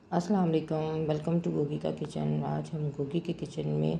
अस्सलाम वालेकुम, welcome to Gogi का किचन। आज हम गोगी के किचन में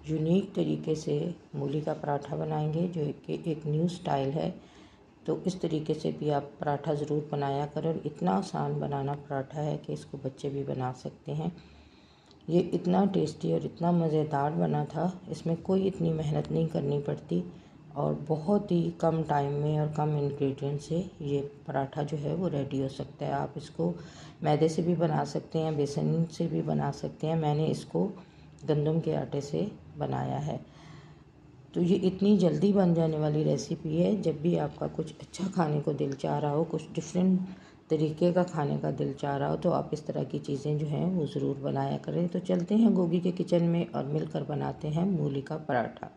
यूनिक तरीके से मूली का पराठा बनाएंगे, जो कि एक न्यू स्टाइल है। तो इस तरीके से भी आप पराठा ज़रूर बनाया करें। और इतना आसान बनाना पराठा है कि इसको बच्चे भी बना सकते हैं। ये इतना टेस्टी और इतना मज़ेदार बना था, इसमें कोई इतनी मेहनत नहीं करनी पड़ती और बहुत ही कम टाइम में और कम इंग्रेडिएंट से ये पराठा जो है वो रेडी हो सकता है। आप इसको मैदे से भी बना सकते हैं, बेसन से भी बना सकते हैं। मैंने इसको गंदम के आटे से बनाया है। तो ये इतनी जल्दी बन जाने वाली रेसिपी है। जब भी आपका कुछ अच्छा खाने को दिल चाह रहा हो, कुछ डिफरेंट तरीके का खाने का दिल चाह रहा हो, तो आप इस तरह की चीज़ें जो हैं वो ज़रूर बनाया करें। तो चलते हैं गोगी के किचन में और मिलकर बनाते हैं मूली का पराठा।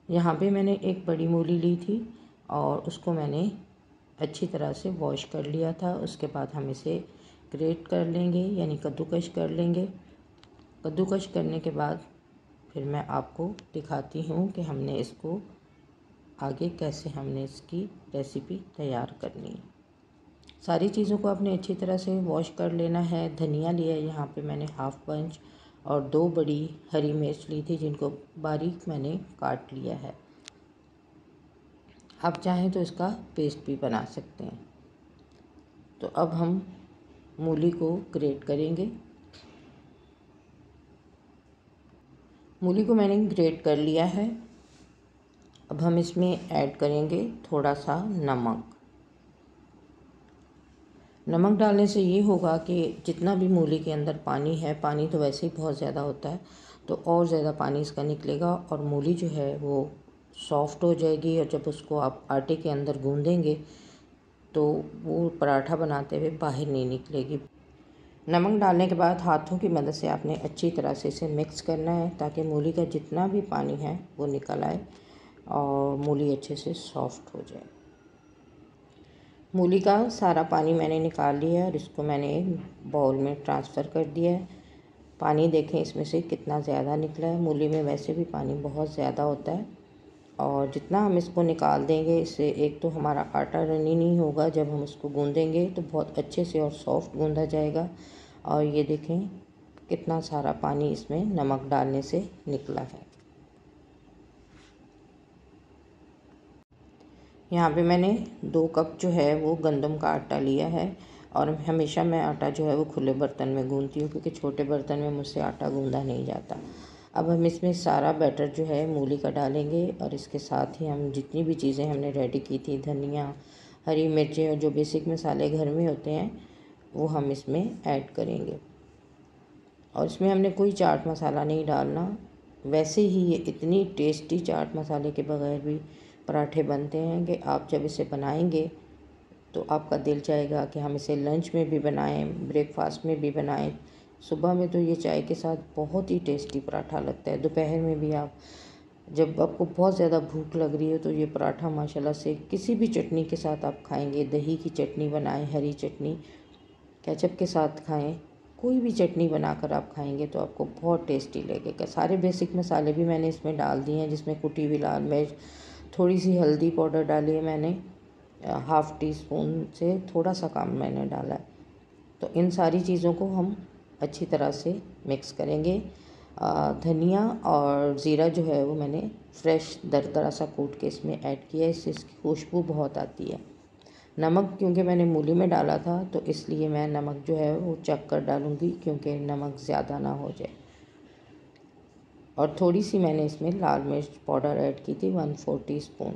यहाँ पे मैंने एक बड़ी मूली ली थी और उसको मैंने अच्छी तरह से वॉश कर लिया था। उसके बाद हम इसे ग्रेट कर लेंगे, यानी कद्दूकश कर लेंगे। कद्दूकश करने के बाद फिर मैं आपको दिखाती हूँ कि हमने इसको आगे कैसे हमने इसकी रेसिपी तैयार करनी है। सारी चीज़ों को आपने अच्छी तरह से वॉश कर लेना है। धनिया लिया है यहाँ पे मैंने हाफ पंच, और 2 बड़ी हरी मिर्च ली थी जिनको बारीक मैंने काट लिया है। आप चाहें तो इसका पेस्ट भी बना सकते हैं। तो अब हम मूली को ग्रेट करेंगे। मूली को मैंने ग्रेट कर लिया है। अब हम इसमें ऐड करेंगे थोड़ा सा नमक। नमक डालने से ये होगा कि जितना भी मूली के अंदर पानी है, पानी तो वैसे ही बहुत ज़्यादा होता है, तो और ज़्यादा पानी इसका निकलेगा और मूली जो है वो सॉफ्ट हो जाएगी। और जब उसको आप आटे के अंदर गूँधेंगे तो वो पराठा बनाते हुए बाहर नहीं निकलेगी। नमक डालने के बाद हाथों की मदद से आपने अच्छी तरह से इसे मिक्स करना है, ताकि मूली का जितना भी पानी है वो निकल आए और मूली अच्छे से सॉफ्ट हो जाए। मूली का सारा पानी मैंने निकाल लिया है और इसको मैंने एक बाउल में ट्रांसफ़र कर दिया है। पानी देखें इसमें से कितना ज़्यादा निकला है। मूली में वैसे भी पानी बहुत ज़्यादा होता है और जितना हम इसको निकाल देंगे, इससे एक तो हमारा आटा रनी नहीं होगा। जब हम इसको गूँधेंगे तो बहुत अच्छे से और सॉफ्ट गूँधा जाएगा। और ये देखें कितना सारा पानी इसमें नमक डालने से निकला है। यहाँ पे मैंने 2 कप जो है वो गंदम का आटा लिया है। और हमेशा मैं आटा जो है वो खुले बर्तन में गूँधती हूँ, क्योंकि छोटे बर्तन में मुझसे आटा गूँधा नहीं जाता। अब हम इसमें सारा बैटर जो है मूली का डालेंगे और इसके साथ ही हम जितनी भी चीज़ें हमने रेडी की थी, धनिया, हरी मिर्चें और जो बेसिक मसाले घर में होते हैं, वो हम इसमें ऐड करेंगे। और इसमें हमने कोई चाट मसाला नहीं डालना। वैसे ही ये इतनी टेस्टी चाट मसाले के बगैर भी पराठे बनते हैं कि आप जब इसे बनाएंगे तो आपका दिल चाहेगा कि हम इसे लंच में भी बनाएं, ब्रेकफास्ट में भी बनाएं। सुबह में तो ये चाय के साथ बहुत ही टेस्टी पराठा लगता है। दोपहर में भी आप जब आपको बहुत ज़्यादा भूख लग रही हो तो ये पराठा माशाल्लाह से किसी भी चटनी के साथ आप खाएंगे। दही की चटनी बनाएं, हरी चटनी, केचप के साथ खाएं, कोई भी चटनी बनाकर आप खाएंगे तो आपको बहुत टेस्टी लगेगा। सारे बेसिक मसाले भी मैंने इसमें डाल दिए हैं, जिसमें कुटी हुई लाल मिर्च, थोड़ी सी हल्दी पाउडर डाली है मैंने, हाफ़ टी स्पून से थोड़ा सा कम मैंने डाला है। तो इन सारी चीज़ों को हम अच्छी तरह से मिक्स करेंगे। धनिया और ज़ीरा जो है वो मैंने फ्रेश दरदरा सा कूट के इसमें ऐड किया है, इससे इसकी खुशबू बहुत आती है। नमक क्योंकि मैंने मूली में डाला था तो इसलिए मैं नमक जो है वो चख कर डालूँगी, क्योंकि नमक ज़्यादा ना हो जाए। और थोड़ी सी मैंने इसमें लाल मिर्च पाउडर ऐड की थी, 1/4 टीस्पून।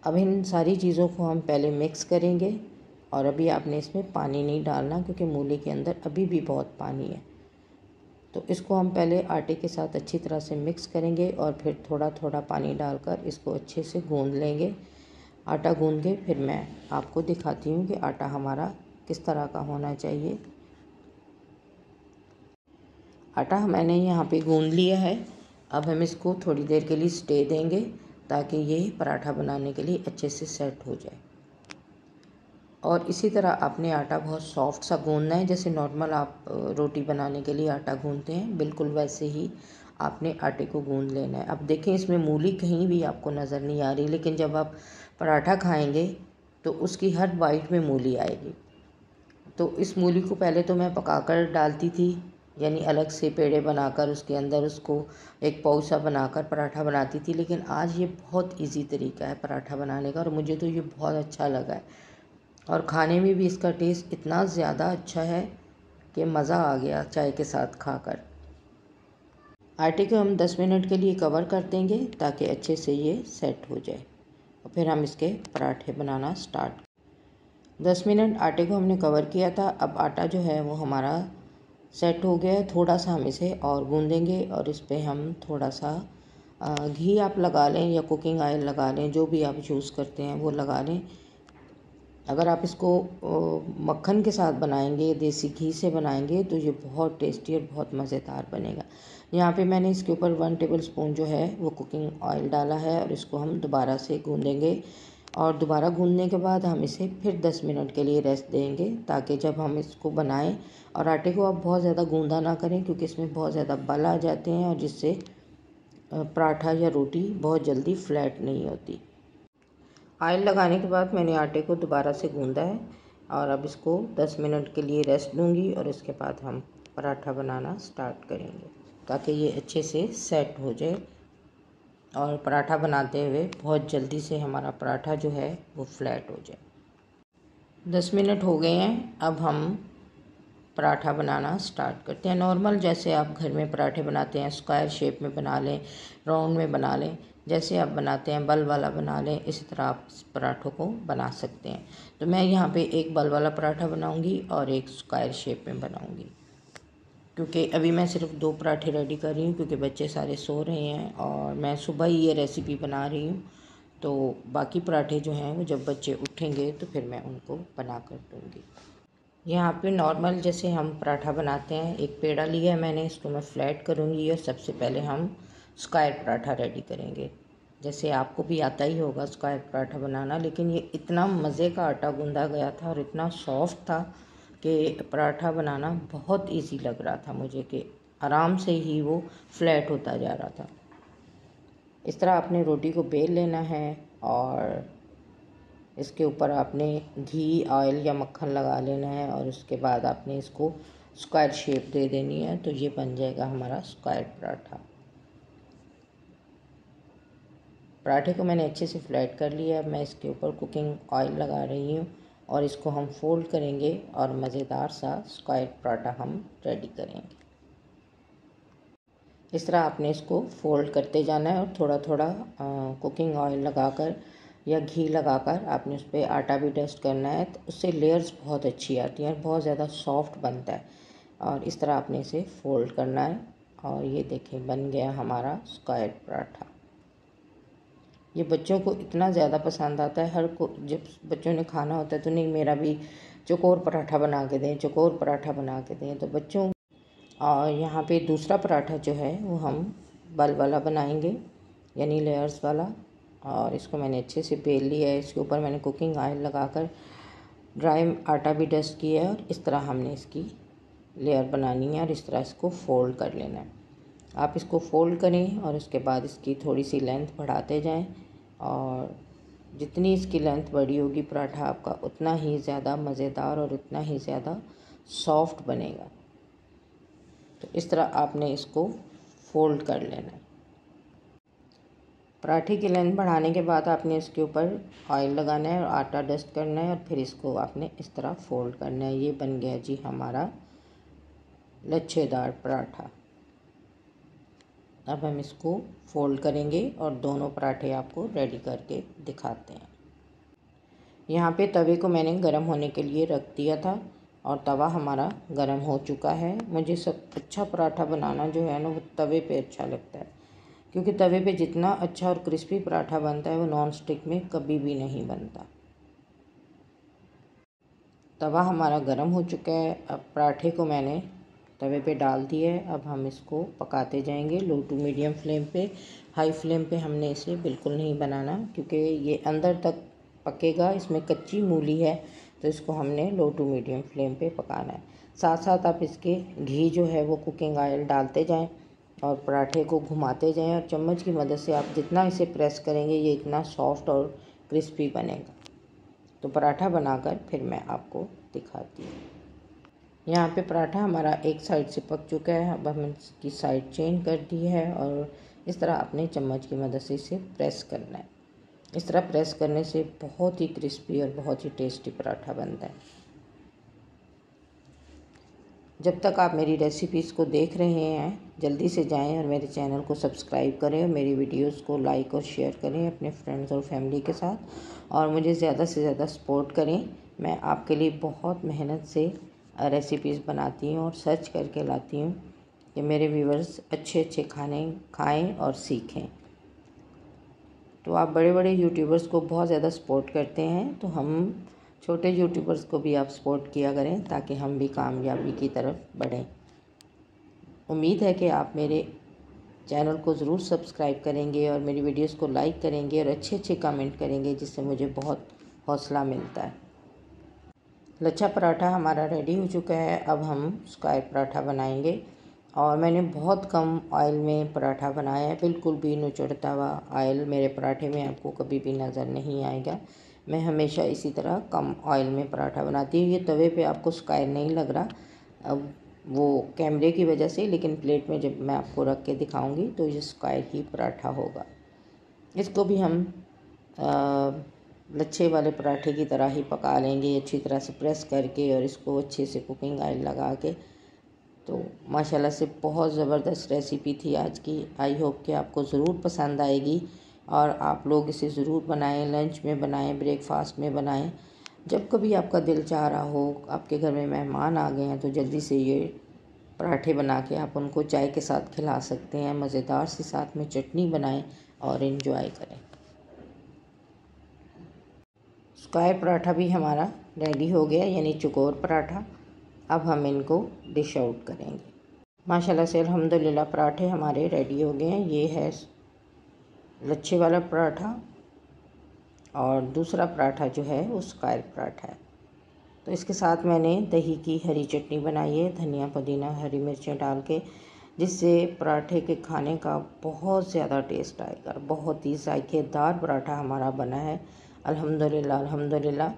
अब इन सारी चीज़ों को हम पहले मिक्स करेंगे और अभी आपने इसमें पानी नहीं डालना, क्योंकि मूली के अंदर अभी भी बहुत पानी है। तो इसको हम पहले आटे के साथ अच्छी तरह से मिक्स करेंगे और फिर थोड़ा थोड़ा पानी डालकर इसको अच्छे से गूँध लेंगे। आटा गूँध के फिर मैं आपको दिखाती हूँ कि आटा हमारा किस तरह का होना चाहिए। आटा मैंने यहाँ पे गूँध लिया है। अब हम इसको थोड़ी देर के लिए स्टे देंगे, ताकि ये पराठा बनाने के लिए अच्छे से सेट हो जाए। और इसी तरह आपने आटा बहुत सॉफ्ट सा गूँधना है, जैसे नॉर्मल आप रोटी बनाने के लिए आटा गूँधते हैं, बिल्कुल वैसे ही आपने आटे को गूँध लेना है। अब देखें इसमें मूली कहीं भी आपको नज़र नहीं आ रही, लेकिन जब आप पराठा खाएंगे तो उसकी हर बाइट में मूली आएगी। तो इस मूली को पहले तो मैं पकाकर डालती थी, यानी अलग से पेड़े बनाकर उसके अंदर उसको एक पाउच सा बनाकर पराठा बनाती थी। लेकिन आज ये बहुत इजी तरीका है पराठा बनाने का और मुझे तो ये बहुत अच्छा लगा है और खाने में भी इसका टेस्ट इतना ज़्यादा अच्छा है कि मज़ा आ गया चाय के साथ खाकर। आटे को हम 10 मिनट के लिए कवर कर देंगे ताकि अच्छे से ये सेट हो जाए और फिर हम इसके पराठे बनाना स्टार्ट। 10 मिनट आटे को हमने कवर किया था। अब आटा जो है वो हमारा सेट हो गया है। थोड़ा सा हम इसे और गूँधेंगे और इस पर हम थोड़ा सा घी आप लगा लें या कुकिंग ऑयल लगा लें, जो भी आप यूज़ करते हैं वो लगा लें। अगर आप इसको मक्खन के साथ बनाएंगे, देसी घी से बनाएंगे तो ये बहुत टेस्टी और बहुत मज़ेदार बनेगा। यहाँ पे मैंने इसके ऊपर 1 टेबल स्पून जो है वो कुकिंग ऑयल डाला है और इसको हम दोबारा से गूँधेंगे और दोबारा गूँधने के बाद हम इसे फिर 10 मिनट के लिए रेस्ट देंगे ताकि जब हम इसको बनाएं, और आटे को आप बहुत ज़्यादा गूँधा ना करें क्योंकि इसमें बहुत ज़्यादा बल आ जाते हैं और जिससे पराठा या रोटी बहुत जल्दी फ्लैट नहीं होती। ऑयल लगाने के बाद मैंने आटे को दोबारा से गूँधा है और अब इसको 10 मिनट के लिए रेस्ट दूँगी और इसके बाद हम पराठा बनाना स्टार्ट करेंगे ताकि ये अच्छे से सेट हो जाए और पराठा बनाते हुए बहुत जल्दी से हमारा पराठा जो है वो फ्लैट हो जाए। 10 मिनट हो गए हैं। अब हम पराठा बनाना स्टार्ट करते हैं। नॉर्मल जैसे आप घर में पराठे बनाते हैं, स्क्वायर शेप में बना लें, राउंड में बना लें, जैसे आप बनाते हैं, बल वाला बना लें, इसी तरह आप पराठों को बना सकते हैं। तो मैं यहाँ पे एक बल वाला पराठा बनाऊँगी और एक स्क्वायर शेप में बनाऊँगी क्योंकि अभी मैं सिर्फ 2 पराठे रेडी कर रही हूँ क्योंकि बच्चे सारे सो रहे हैं और मैं सुबह ही ये रेसिपी बना रही हूँ। तो बाकी पराठे जो हैं वो जब बच्चे उठेंगे तो फिर मैं उनको बना कर दूँगी। यहाँ पे नॉर्मल जैसे हम पराठा बनाते हैं, एक पेड़ा लिया है मैंने, इसको मैं फ्लैट करूँगी और सबसे पहले हम स्क्वायर पराठा रेडी करेंगे। जैसे आपको भी आता ही होगा स्क्वायर पराठा बनाना, लेकिन ये इतना मज़े का आटा गूँधा गया था और इतना सॉफ्ट था कि पराठा बनाना बहुत इजी लग रहा था मुझे कि आराम से ही वो फ्लैट होता जा रहा था। इस तरह आपने रोटी को बेल लेना है और इसके ऊपर आपने घी, ऑयल या मक्खन लगा लेना है और उसके बाद आपने इसको स्क्वायर शेप दे देनी है। तो ये बन जाएगा हमारा स्क्वायर पराठा। पराठे को मैंने अच्छे से फ्लैट कर लिया है। मैं इसके ऊपर कुकिंग ऑयल लगा रही हूँ और इसको हम फोल्ड करेंगे और मज़ेदार सा स्क्वायर पराठा हम रेडी करेंगे। इस तरह आपने इसको फोल्ड करते जाना है और थोड़ा थोड़ा कुकिंग ऑयल लगाकर या घी लगाकर आपने उस पर आटा भी डस्ट करना है, तो उससे लेयर्स बहुत अच्छी आती हैं और बहुत ज़्यादा सॉफ्ट बनता है। और इस तरह आपने इसे फोल्ड करना है और ये देखें बन गया हमारा स्क्वायर पराठा। ये बच्चों को इतना ज़्यादा पसंद आता है, हर को जब बच्चों ने खाना होता है तो नहीं मेरा भी चौकोर पराठा बना के दें, चौकोर पराठा बना के दें, तो बच्चों। और यहाँ पे दूसरा पराठा जो है वो हम बल वाला बनाएंगे, यानी लेयर्स वाला। और इसको मैंने अच्छे से बेल लिया है। इसके ऊपर मैंने कुकिंग ऑयल लगाकर ड्राई आटा भी डस्ट किया है और इस तरह हमने इसकी लेयर बनानी है और इस तरह इसको फोल्ड कर लेना है। आप इसको फोल्ड करें और उसके बाद इसकी थोड़ी सी लेंथ बढ़ाते जाएं और जितनी इसकी लेंथ बड़ी होगी पराठा आपका उतना ही ज़्यादा मज़ेदार और उतना ही ज़्यादा सॉफ्ट बनेगा। तो इस तरह आपने इसको फोल्ड कर लेना है। पराठे की लेंथ बढ़ाने के बाद आपने इसके ऊपर ऑयल लगाना है और आटा डस्ट करना है और फिर इसको आपने इस तरह फोल्ड करना है। ये बन गया जी हमारा लच्छेदार पराठा। अब हम इसको फोल्ड करेंगे और दोनों पराठे आपको रेडी करके दिखाते हैं। यहाँ पे तवे को मैंने गर्म होने के लिए रख दिया था और तवा हमारा गर्म हो चुका है। मुझे सब अच्छा पराठा बनाना जो है ना वो तवे पे अच्छा लगता है, क्योंकि तवे पे जितना अच्छा और क्रिस्पी पराठा बनता है वो नॉन स्टिक में कभी भी नहीं बनता। तवा हमारा गर्म हो चुका है। अब पराठे को मैंने तवे पे डाल दिया है। अब हम इसको पकाते जाएंगे लो टू मीडियम फ्लेम पे। हाई फ्लेम पे हमने इसे बिल्कुल नहीं बनाना क्योंकि ये अंदर तक पकेगा, इसमें कच्ची मूली है, तो इसको हमने लो टू मीडियम फ्लेम पे पकाना है। साथ साथ आप इसके घी जो है वो कुकिंग ऑयल डालते जाएं और पराठे को घुमाते जाएं और चम्मच की मदद से आप जितना इसे प्रेस करेंगे ये इतना सॉफ्ट और क्रिस्पी बनेगा। तो पराठा बनाकर फिर मैं आपको दिखाती हूँ। यहाँ पे पराठा हमारा एक साइड से पक चुका है। अब हम इसकी साइड चेंज कर दी है और इस तरह अपने चम्मच की मदद से इसे प्रेस करना है। इस तरह प्रेस करने से बहुत ही क्रिस्पी और बहुत ही टेस्टी पराठा बनता है। जब तक आप मेरी रेसिपीज़ को देख रहे हैं, जल्दी से जाएं और मेरे चैनल को सब्सक्राइब करें और मेरी वीडियोस को लाइक और शेयर करें अपने फ्रेंड्स और फैमिली के साथ, और मुझे ज़्यादा से ज़्यादा सपोर्ट करें। मैं आपके लिए बहुत मेहनत से रेसिपीज़ बनाती हूँ और सर्च करके लाती हूँ कि मेरे व्यूवर्स अच्छे अच्छे खाने खाएँ और सीखें। तो आप बड़े बड़े यूट्यूबर्स को बहुत ज़्यादा सपोर्ट करते हैं, तो हम छोटे यूट्यूबर्स को भी आप सपोर्ट किया करें ताकि हम भी कामयाबी की तरफ बढ़ें। उम्मीद है कि आप मेरे चैनल को ज़रूर सब्सक्राइब करेंगे और मेरी वीडियोस को लाइक करेंगे और अच्छे अच्छे कमेंट करेंगे, जिससे मुझे बहुत हौसला मिलता है। लच्छा पराठा हमारा रेडी हो चुका है। अब हम स्क्वायर पराठा बनाएंगे और मैंने बहुत कम ऑयल में पराठा बनाया है, बिल्कुल भी नुचड़ता हुआ ऑयल मेरे पराठे में आपको कभी भी नज़र नहीं आएगा। मैं हमेशा इसी तरह कम ऑयल में पराठा बनाती हूँ। ये तवे पे आपको स्क्वायर नहीं लग रहा, अब वो कैमरे की वजह से, लेकिन प्लेट में जब मैं आपको रख के दिखाऊंगी तो ये स्क्वायर ही पराठा होगा। इसको भी हम लच्छे वाले पराठे की तरह ही पका लेंगे, अच्छी तरह से प्रेस करके और इसको अच्छे से कुकिंग ऑयल लगा के। तो माशाल्लाह से बहुत ज़बरदस्त रेसिपी थी आज की। आई होप कि आपको ज़रूर पसंद आएगी और आप लोग इसे ज़रूर बनाएं, लंच में बनाएं, ब्रेकफास्ट में बनाएं। जब कभी आपका दिल चाह रहा हो, आपके घर में मेहमान आ गए हैं, तो जल्दी से ये पराठे बना के आप उनको चाय के साथ खिला सकते हैं। मज़ेदार सी साथ में चटनी बनाएं और इन्जॉय करें। स्क्वायर पराठा भी हमारा रेडी हो गया, यानी चौकोर पराठा। अब हम इनको डिश आउट करेंगे। माशाल्लाह से अल्हम्दुलिल्लाह पराठे हमारे रेडी हो गए हैं। ये है लच्छे वाला पराठा और दूसरा पराठा जो है वो स्क्वायर पराठा है। तो इसके साथ मैंने दही की हरी चटनी बनाई है, धनिया पुदीना हरी मिर्चें डाल के, जिससे पराठे के खाने का बहुत ज़्यादा टेस्ट आएगा। बहुत ही जायकेदार पराठा हमारा बना है अल्हम्दुलिल्लाह अल्हम्दुलिल्लाह।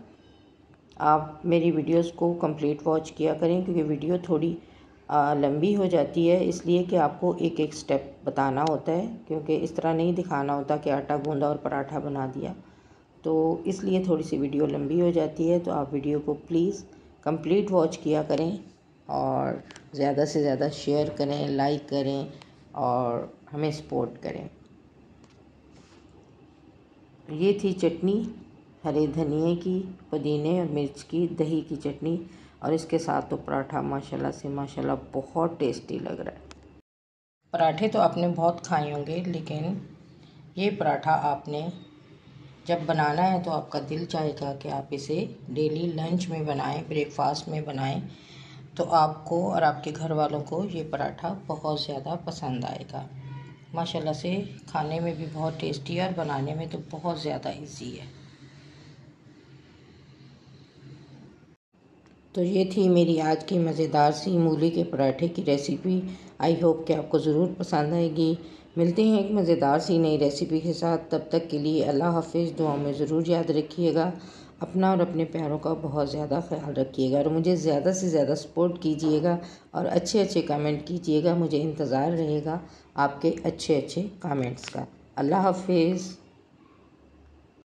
आप मेरी वीडियोस को कंप्लीट वॉच किया करें, क्योंकि वीडियो थोड़ी लंबी हो जाती है, इसलिए कि आपको एक एक स्टेप बताना होता है, क्योंकि इस तरह नहीं दिखाना होता कि आटा गूंदा और पराठा बना दिया। तो इसलिए थोड़ी सी वीडियो लंबी हो जाती है। तो आप वीडियो को प्लीज़ कंप्लीट वॉच किया करें और ज़्यादा से ज़्यादा शेयर करें, लाइक करें और हमें सपोर्ट करें। ये थी चटनी हरे धनिए की, पुदीने और मिर्च की, दही की चटनी, और इसके साथ तो पराठा माशाल्लाह से माशाल्लाह बहुत टेस्टी लग रहा है। पराठे तो आपने बहुत खाए होंगे, लेकिन ये पराठा आपने जब बनाना है तो आपका दिल चाहेगा कि आप इसे डेली लंच में बनाएं, ब्रेकफास्ट में बनाएं, तो आपको और आपके घर वालों को ये पराठा बहुत ज़्यादा पसंद आएगा। माशाल्लाह से खाने में भी बहुत टेस्टी है और बनाने में तो बहुत ज़्यादा इजी है। तो ये थी मेरी आज की मज़ेदार सी मूली के पराठे की रेसिपी। आई होप कि आपको ज़रूर पसंद आएगी। मिलते हैं एक मज़ेदार सी नई रेसिपी के साथ। तब तक के लिए अल्लाह हाफ़िज़। दुआ में ज़रूर याद रखिएगा। अपना और अपने प्यारों का बहुत ज़्यादा ख्याल रखिएगा और मुझे ज़्यादा से ज़्यादा सपोर्ट कीजिएगा और अच्छे अच्छे कमेंट कीजिएगा। मुझे इंतज़ार रहेगा आपके अच्छे अच्छे कमेंट्स का। अल्लाह हाफ़िज़।